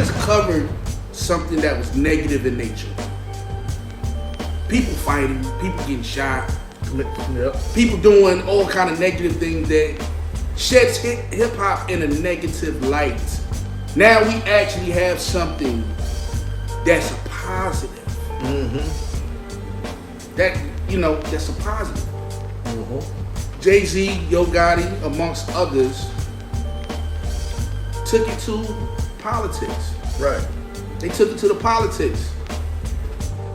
just covered something that was negative in nature. People fighting, people getting shot, people doing all kind of negative things that sheds hip hop in a negative light. Now we actually have something that's a positive. That, you know, that's a positive. Z, Yo Gotti, amongst others, took it to politics. Right. They took it to the politics.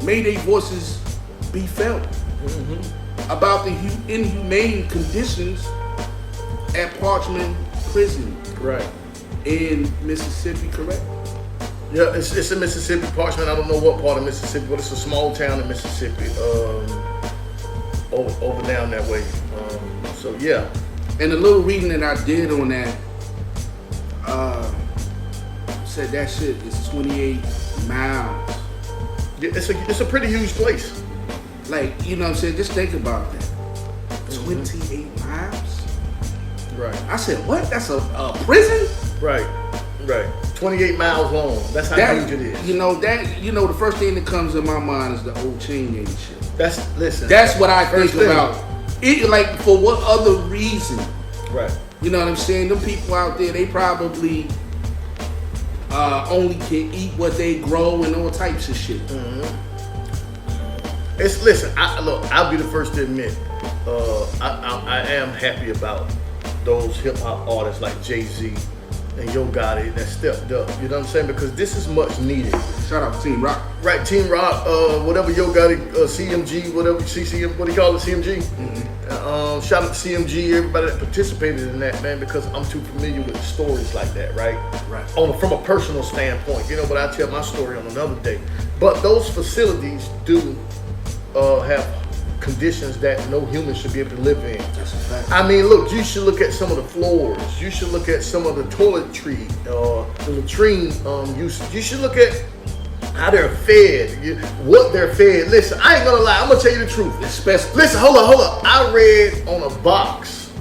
Made their voices be felt about the inhumane conditions at Parchman prison. Right. In Mississippi, correct? Yeah, it's in Mississippi. Parchman, I don't know what part of Mississippi, but it's a small town in Mississippi. Over down that way. So yeah. And the little reading that I did on that said that shit is 28 miles. Yeah, it's a pretty huge place. Like, you know what I'm saying? Just think about that. 28 miles? Right. I said, what? That's a prison? Right. 28 miles long. That's how huge it is. You know, the first thing that comes in my mind is the old chain gang shit. That's what I think about. It, like, for what other reason? Right. You know what I'm saying? Them people out there, they probably only can eat what they grow and all types of shit. I'll be the first to admit, I am happy about those hip hop artists like Z and Yo Gotti that stepped up. You know what I'm saying? Because this is much needed. Shout out to Team Rock. Right, Team Rock, whatever Yo Gotti, CMG, whatever, CCM, what do you call it, CMG? Shout out to CMG, everybody that participated in that, man, because I'm too familiar with stories like that, right? From a personal standpoint, you know, but I'll tell my story on another day. But those facilities do have conditions that no human should be able to live in. That's a fact. I mean, look, you should look at some of the floors. You should look at some of the toiletry, the latrine usage. You should look at how they're fed, what they're fed. Listen, I ain't gonna lie. I'm gonna tell you the truth. Listen, hold up. I read on a box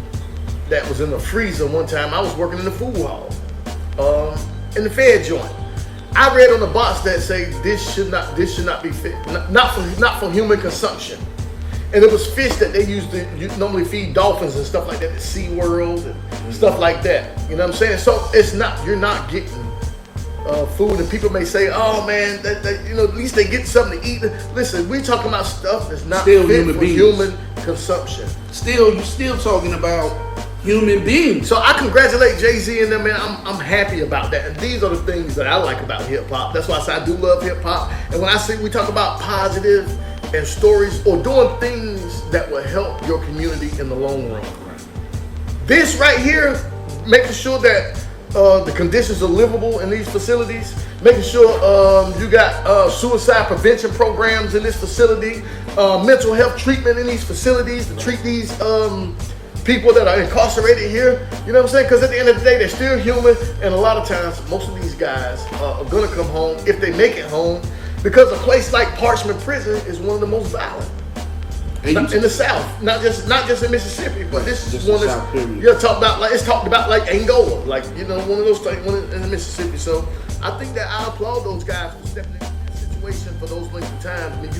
that was in the freezer one time. I was working in the food hall, in the Fed joint. I read on the box that say this should not be fed, not for human consumption. And it was fish that they used to normally feed dolphins and stuff like that at SeaWorld and stuff like that. You know what I'm saying? So you're not getting food, and people may say, "Oh man, you know, at least they get something to eat." Listen, we talking about stuff that's not still fit for human consumption. You're still talking about human beings. So I congratulate Z and them, man. I'm happy about that, and these are the things that I like about hip hop. That's why I say I do love hip hop. And when I say we talk about positive and stories or doing things that will help your community in the long run. This right here, making sure that the conditions are livable in these facilities, making sure you got suicide prevention programs in this facility, mental health treatment in these facilities to treat these people that are incarcerated here. You know what I'm saying? Because at the end of the day, they're still human, and a lot of times, most of these guys are gonna come home if they make it home. Because a place like Parchman Prison is one of the most violent in the South, not just in Mississippi, but this is one that's it's talked about like Angola, like, you know, one of those things in Mississippi. So I think that I applaud those guys for stepping into that situation for those length of time. I mean,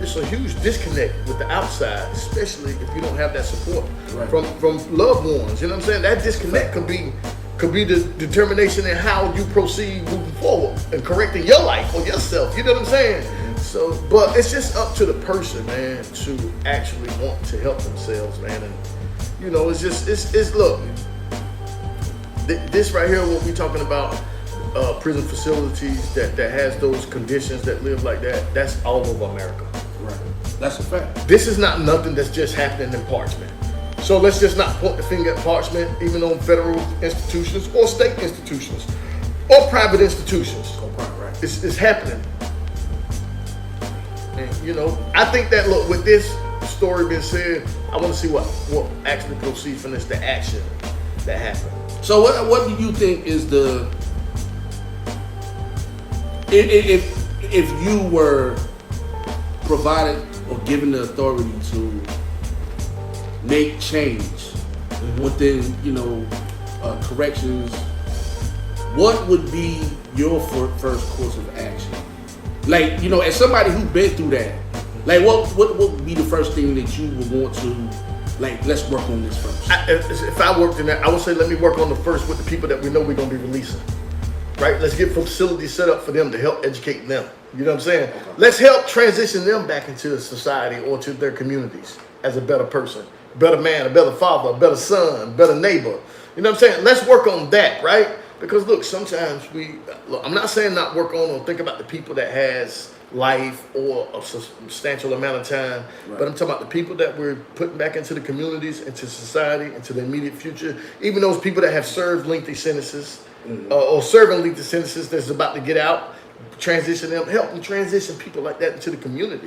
it's a huge disconnect with the outside, especially if you don't have that support from loved ones. You know what I'm saying? That disconnect could be the determination in how you proceed moving forward and correcting your life or yourself. You know what I'm saying? So, but it's just up to the person, man, to actually want to help themselves, man. And, you know, it's look, this right here, what we talking about, prison facilities that has those conditions that live like that, that's all over America. Right. That's a fact. This is not nothing that's just happening in Parchman. So let's just not point the finger at Parchman, even on federal institutions or state institutions or private institutions. Right. It's happening. And, you know, I think that, look, with this story being said, I want to see what actually proceeds from this, the action that happened. So what do you think is the, if you were provided or given the authority to make change within, you know, corrections, what would be your first course of action? Like, you know, as somebody who been through that, like what would be the first thing that you would want to, like, let's work on this first? If I worked in that, I would say let me work on the first with the people that we know we're gonna be releasing. Right? Let's get facilities set up for them to help educate them. You know what I'm saying? Okay. Let's help transition them back into society or to their communities as a better person, a better man, a better father, a better son, a better neighbor. You know what I'm saying? Let's work on that, right? Because look, sometimes I'm not saying not work on or think about the people that has life or a substantial amount of time, right. But I'm talking about the people that we're putting back into the communities, into society, into the immediate future, even those people that have served lengthy sentences, or serving lengthy sentences that's about to get out, transition them, help them transition people like that into the community.